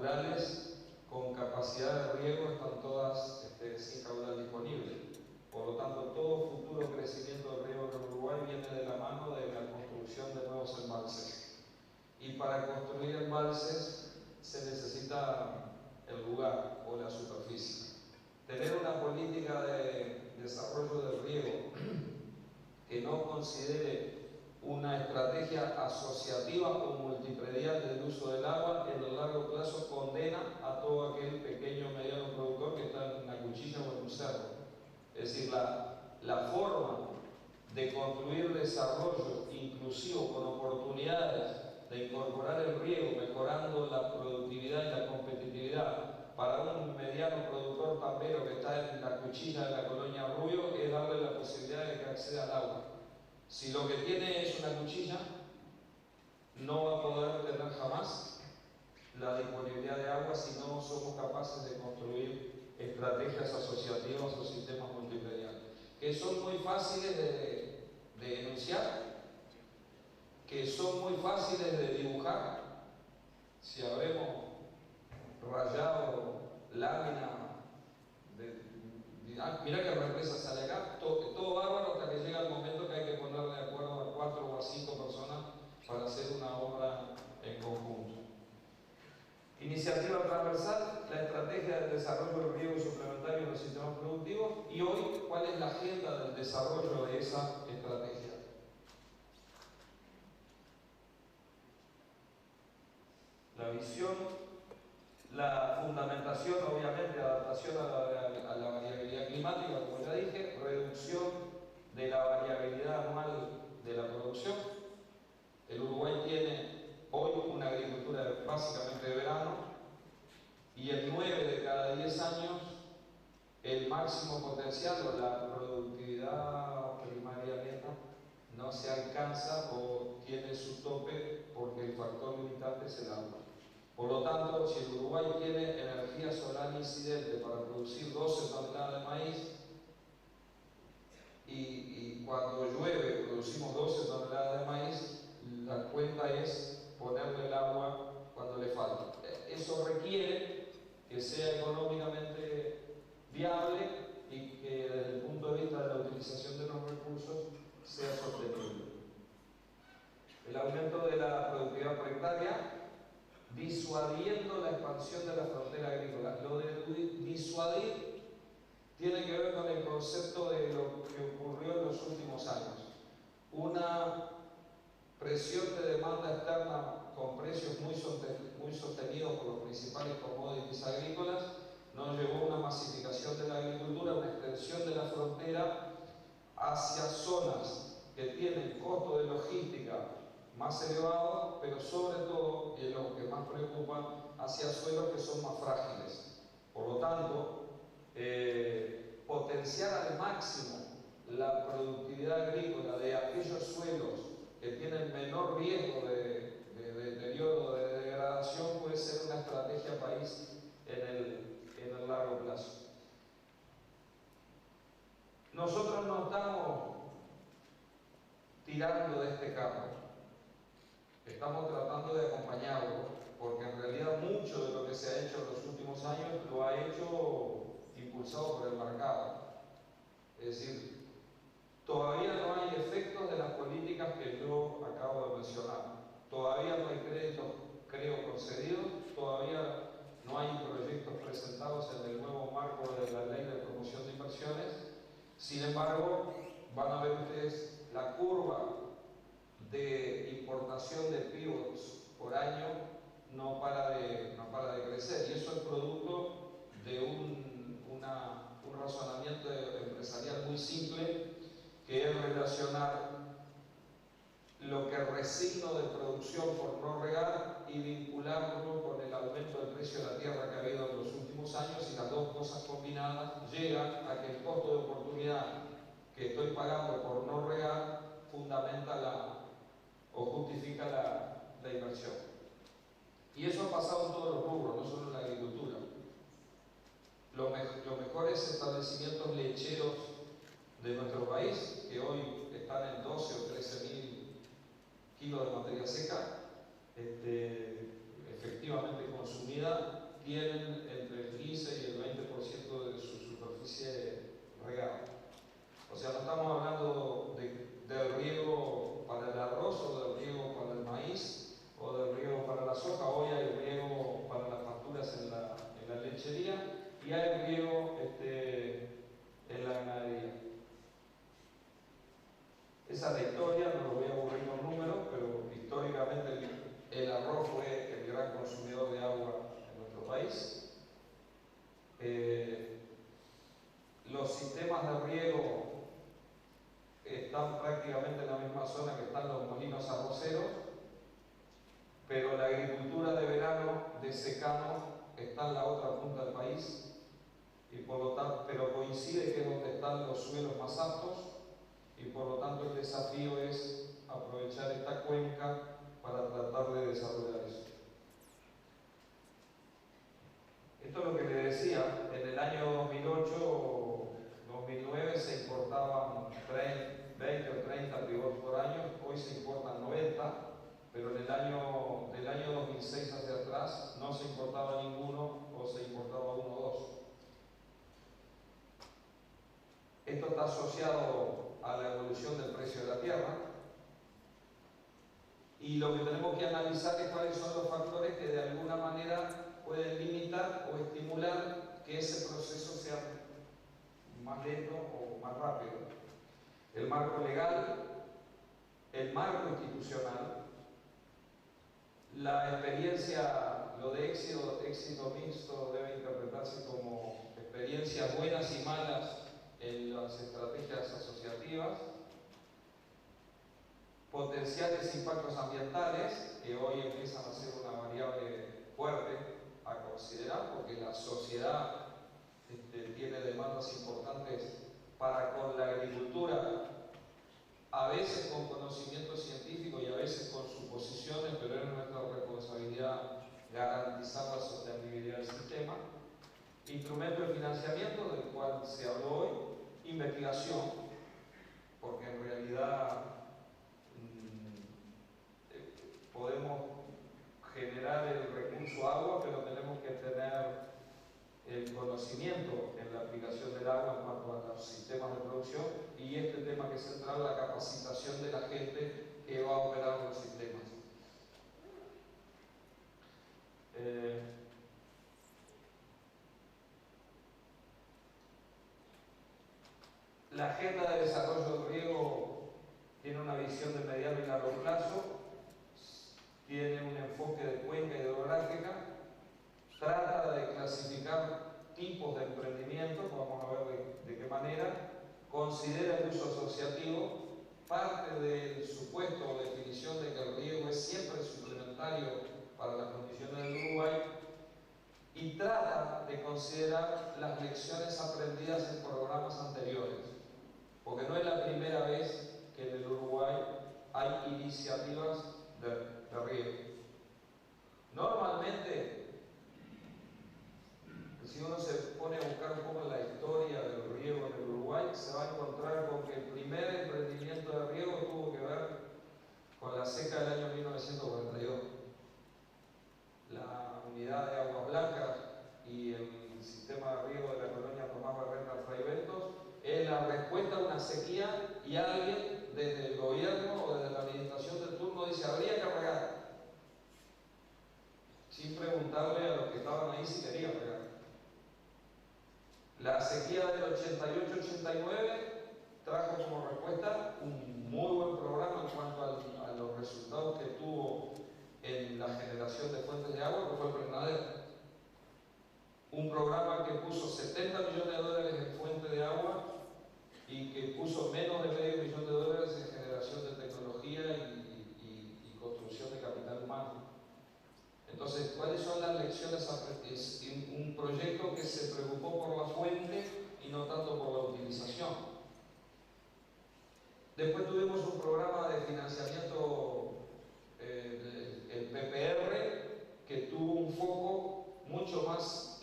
naturales con capacidad de riego están todas sin caudal disponible. Por lo tanto, todo futuro crecimiento del riego en Uruguay viene de la mano de la construcción de nuevos embalses. Y para construir embalses se necesita el lugar o la superficie. Tener una política de desarrollo del riego que no considere una estrategia asociativa o multipredial del uso del agua, en el largo plazo condena a todo aquel pequeño o mediano productor que está en una cuchilla o en un cerro. Es decir, la forma de construir desarrollo inclusivo con oportunidades de incorporar el riego, mejorando la productividad y la competitividad para un mediano productor tambero que está en la cuchilla de la colonia Rubio, es darle la posibilidad de que acceda al agua. Si lo que tiene es una cuchilla, no va a poder tener jamás la disponibilidad de agua si no somos capaces de construir estrategias asociativas o sistemas multiprediales, que son muy fáciles de enunciar, que son muy fáciles de dibujar. Si habremos rayado lámina mirá que represa sale acá, todo bárbaro, hasta que llega el momento que hay que poner de acuerdo a 4 o a 5 personas para hacer una obra en conjunto. Iniciativa transversal, la estrategia del desarrollo del riego suplementario en los sistemas productivos, y hoy, ¿cuál es la agenda del desarrollo de esa estrategia? La visión, la fundamentación, obviamente, adaptación a la variabilidad climática, como ya dije, reducción de la variabilidad anual de la producción. El Uruguay tiene hoy una agricultura básicamente de verano, y en 9 de cada 10 años el máximo potencial o la productividad primaria neta no se alcanza o tiene su tope porque el factor limitante es el agua. Por lo tanto, si el Uruguay tiene energía solar incidente para producir 12 toneladas de maíz, y cuando llueve producimos 12 toneladas de maíz, la cuenta es ponerle el agua cuando le falta. Eso requiere que sea económicamente viable y que desde el punto de vista de la utilización de los recursos sea sostenible. El aumento de la productividad por hectárea, disuadiendo la expansión de la frontera agrícola. Lo de disuadir tiene que ver con el concepto de lo que ocurrió en los últimos años. Una presión de demanda externa con precios muy sostenidos por los principales commodities agrícolas nos llevó a una masificación de la agricultura, una extensión de la frontera hacia zonas que tienen costo de logística más elevado, pero sobre todo, y es lo que más preocupa, hacia suelos que son más frágiles. Por lo tanto, potenciar al máximo la productividad agrícola de aquellos suelos que tienen menor riesgo de deterioro, de degradación, puede ser una estrategia país en el largo plazo. Nosotros no estamos tirando de este campo, estamos tratando de acompañarlo, porque en realidad mucho de lo que se ha hecho en los últimos años lo ha hecho impulsado por el mercado. Es decir, todavía no hay efectos de las políticas que yo acabo de mencionar. Todavía no hay créditos, creo, concedidos. Todavía no hay proyectos presentados en el nuevo marco de la Ley de Promoción de Inversiones. Sin embargo, van a ver ustedes la curva de importación de pivots por año no para de crecer. Y eso es producto de un razonamiento empresarial muy simple, que es relacionar lo que resigno de producción por no regar y vincularlo con el aumento del precio de la tierra que ha habido en los últimos años, y las dos cosas combinadas llegan a que el costo de oportunidad que estoy pagando por no regar fundamenta o justifica la inversión. Y eso ha pasado en todos los rubros, no solo en la agricultura. Los mejores establecimientos lecheros de nuestro país, que hoy están en 12 o 13.000 kilos de materia seca efectivamente consumida, promedio tienen entre el 15 y el 20% de su superficie regada. O sea, no estamos hablando del riego para el arroz o del riego para el maíz o del riego para la soja. Hoy hay riego para las pasturas en la lechería y hay riego en la ganadería. Esa es la historia, no lo voy a aburrir con números, pero históricamente el arroz fue el gran consumidor de agua en nuestro país. Los sistemas de riego están prácticamente en la misma zona que están los molinos arroceros, pero la agricultura de verano, de secano, está en la otra punta del país, y por lo tanto, pero coincide que es donde están los suelos más aptos, y por lo tanto el desafío es aprovechar esta cuenca para tratar de desarrollar eso. Esto es lo que le decía, en el año 2008 2009 se importaban 20 o 30 pivots por año, hoy se importan 90, pero del año 2006 hacia atrás no se importaba ninguno o se importaba uno o dos. Esto está asociado a la evolución del precio de la tierra y lo que tenemos que analizar es cuáles son los factores que de alguna manera pueden limitar o estimular que ese proceso sea más lento o más rápido. El marco legal, el marco institucional, la experiencia, lo de éxito mixto debe interpretarse como experiencias buenas y malas en las estrategias asociativas, potenciales impactos ambientales, que hoy empiezan a ser una variable fuerte a considerar, porque la sociedad tiene demandas importantes para con la agricultura, a veces con conocimiento científico y a veces con suposiciones, pero es nuestra responsabilidad garantizar la sostenibilidad del sistema. Instrumento de financiamiento, del cual se habló hoy, investigación, porque en realidad podemos generar el recurso agua, pero tenemos que tener el conocimiento en la aplicación del agua en cuanto a los sistemas de producción, y este tema que es central, la capacitación de la gente que va a operar los sistemas. La agenda de desarrollo del riego tiene una visión de mediano y largo plazo, tiene un enfoque de cuenca hidrográfica, trata de clasificar tipos de emprendimiento, vamos a ver de qué manera, considera el uso asociativo, parte del supuesto o definición de que el riego es siempre suplementario para las condiciones del Uruguay, y trata de considerar las lecciones aprendidas en programas anteriores, porque no es la primera vez que en el Uruguay hay iniciativas de riego. Normalmente, si uno se pone a buscar un poco la historia del riego en el Uruguay, se va a encontrar con que el primer emprendimiento de riego tuvo que ver con la seca del año 1942. La unidad de aguas blancas y el sistema de riego de la colonia Tomás Barreta Fray Bentos es la respuesta a una sequía, y alguien desde el gobierno o desde la administración del turno dice: habría que regar, sin preguntarle a los que estaban ahí si querían regar. La sequía del 88-89 trajo como respuesta un muy buen programa en cuanto a los resultados que tuvo en la generación de fuentes de agua, que fue el Prenadero. Un programa que puso 70 millones de dólares en fuente de agua y que puso menos de medio millón de dólares en generación de tecnología y construcción de capital humano. Entonces, ¿cuáles son las lecciones aprendidas? Un proyecto que se preocupó por la fuente y no tanto por la utilización. Después tuvimos un programa de financiamiento, el PPR, que tuvo un foco mucho más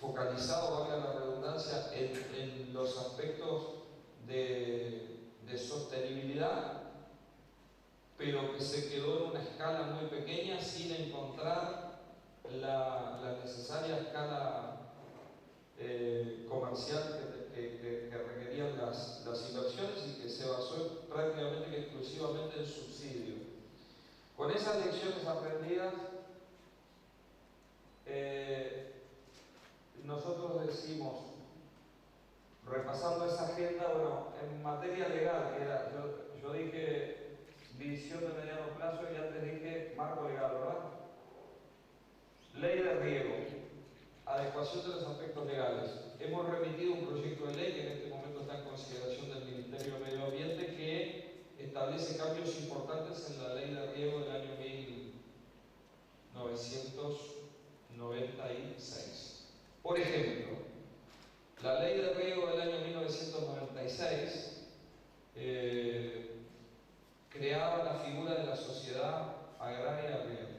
focalizado, valga la redundancia, en los aspectos de sostenibilidad, pero que se quedó en una escala muy pequeña sin encontrar la necesaria escala comercial que requerían las inversiones y que se basó prácticamente exclusivamente en subsidio. Con esas lecciones aprendidas, nosotros decimos, repasando esa agenda, bueno, en materia legal, que era, yo dije visión de mediano plazo y antes dije marco legal, ¿verdad? Ley de riego, adecuación de los aspectos legales. Hemos remitido un proyecto de ley que en este momento está en consideración del Ministerio de Medio Ambiente que establece cambios importantes en la ley de riego del año 1996. Por ejemplo, la ley de riego del año 1996 creaba la figura de la sociedad agraria de riego,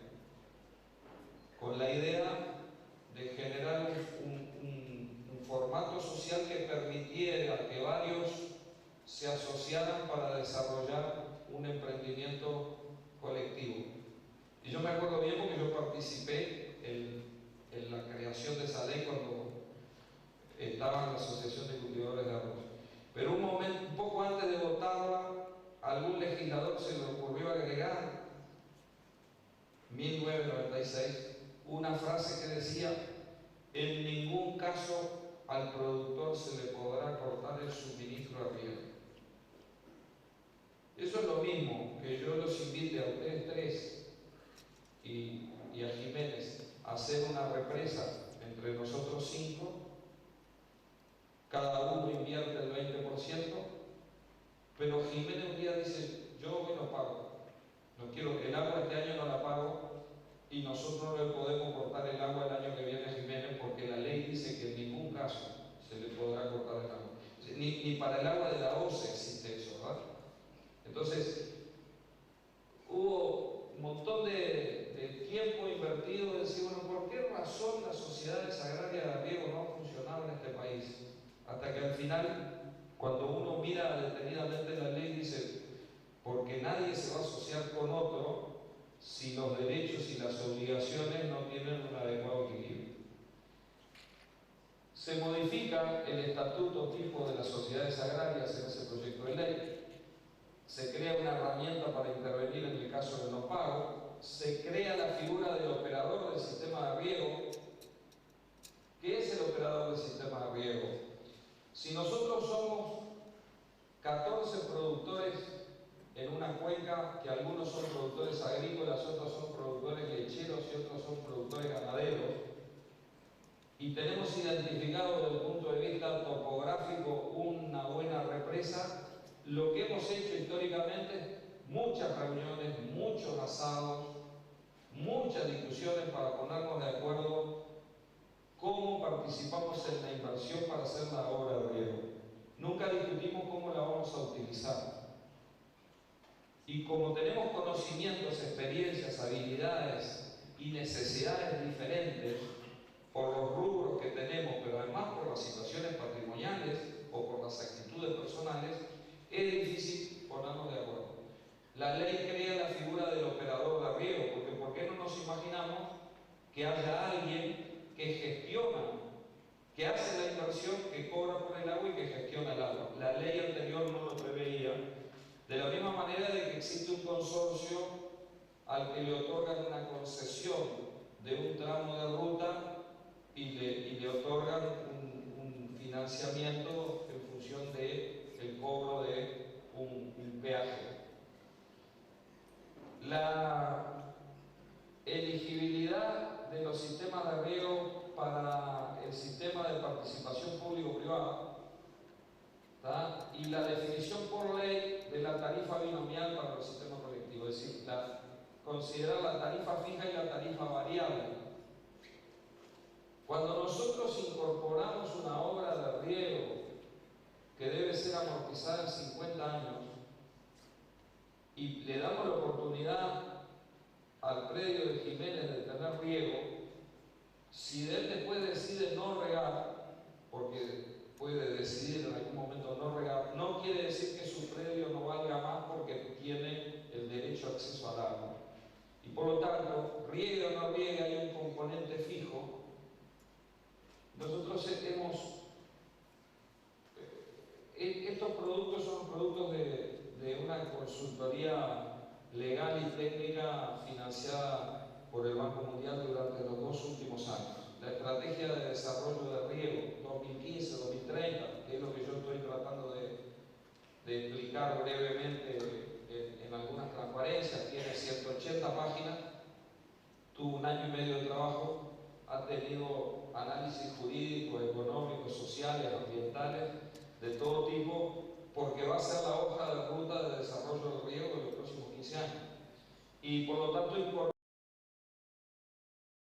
con la idea de generar un formato social que permitiera que varios se asociaran para desarrollar un emprendimiento colectivo. Y yo me acuerdo bien porque yo participé en la creación de esa ley cuando estaba en la Asociación de Cultivadores de Arroz. Pero un poco antes de votarla, algún legislador se le ocurrió agregar, 1996, una frase que decía: en ningún caso al productor se le podrá cortar el suministro a riego. Eso es lo mismo que yo los invite a ustedes tres y a Jiménez a hacer una represa entre nosotros 5, cada uno invierte el 20%, pero Jiménez un día dice: yo hoy no pago, no quiero, el agua este año no la pago, y nosotros no le podemos cortar el agua el año que viene a Jiménez porque la ley dice que en ningún caso se le podrá cortar el agua. Ni para el agua de la OCE existe eso, ¿verdad? Entonces, hubo un montón de tiempo invertido en decir, bueno, ¿por qué razón las sociedades agrarias de riego no han funcionado en este país? Hasta que al final, cuando uno mira detenidamente la ley, dice, porque nadie se va a asociar con otro si los derechos y las obligaciones no tienen un adecuado equilibrio. Se modifica el estatuto tipo de las sociedades agrarias en ese proyecto de ley. Se crea una herramienta para intervenir en el caso de no pago. Se crea la figura del operador del sistema de riego. ¿Qué es el operador del sistema de riego? Si nosotros somos 14 productores en una cuenca, que algunos son productores agrícolas, otros son productores lecheros y otros son productores ganaderos, y tenemos identificado desde el punto de vista topográfico una buena represa, lo que hemos hecho históricamente, muchas reuniones, muchos asados, muchas discusiones para ponernos de acuerdo cómo participamos en la inversión para hacer la obra de riego. Nunca discutimos cómo la vamos a utilizar. Y como tenemos conocimientos, experiencias, habilidades y necesidades diferentes por los rubros que tenemos, pero además por las situaciones patrimoniales o por las actitudes personales, es difícil ponernos de acuerdo. La ley crea la figura del operador de riego, porque ¿por qué no nos imaginamos que haya alguien que gestiona, que hace la inversión, que cobra por el agua y que gestiona el agua? La ley anterior no lo preveía. De la misma manera de que existe un consorcio al que le otorgan una concesión de un tramo de ruta y le otorgan un financiamiento en función del cobro de un peaje. La elegibilidad de los sistemas de riego para el sistema de participación público-privada, y la definición por ley de la tarifa binomial para los sistemas colectivos, es decir, considerar la tarifa fija y la tarifa variable. Cuando nosotros incorporamos una obra de riego que debe ser amortizada en 50 años y le damos la oportunidad al predio de Jiménez de tener riego, si él después decide no regar, porque puede decidir en algún momento no regar, no quiere decir que su predio no valga más porque tiene el derecho a acceso al agua. Y por lo tanto, riegue o no riegue, hay un componente fijo. Nosotros estos productos son productos de una consultoría legal y técnica financiada por el Banco Mundial durante los 2 últimos años. La estrategia de desarrollo de riego 2015-2030, que es lo que yo estoy tratando de explicar brevemente en algunas transparencias, tiene 180 páginas, tuvo 1 año y medio de trabajo, ha tenido análisis jurídicos, económicos, sociales, ambientales, de todo tipo, porque va a ser la hoja de ruta de desarrollo del riego de los próximos 15 años. Y por lo tanto,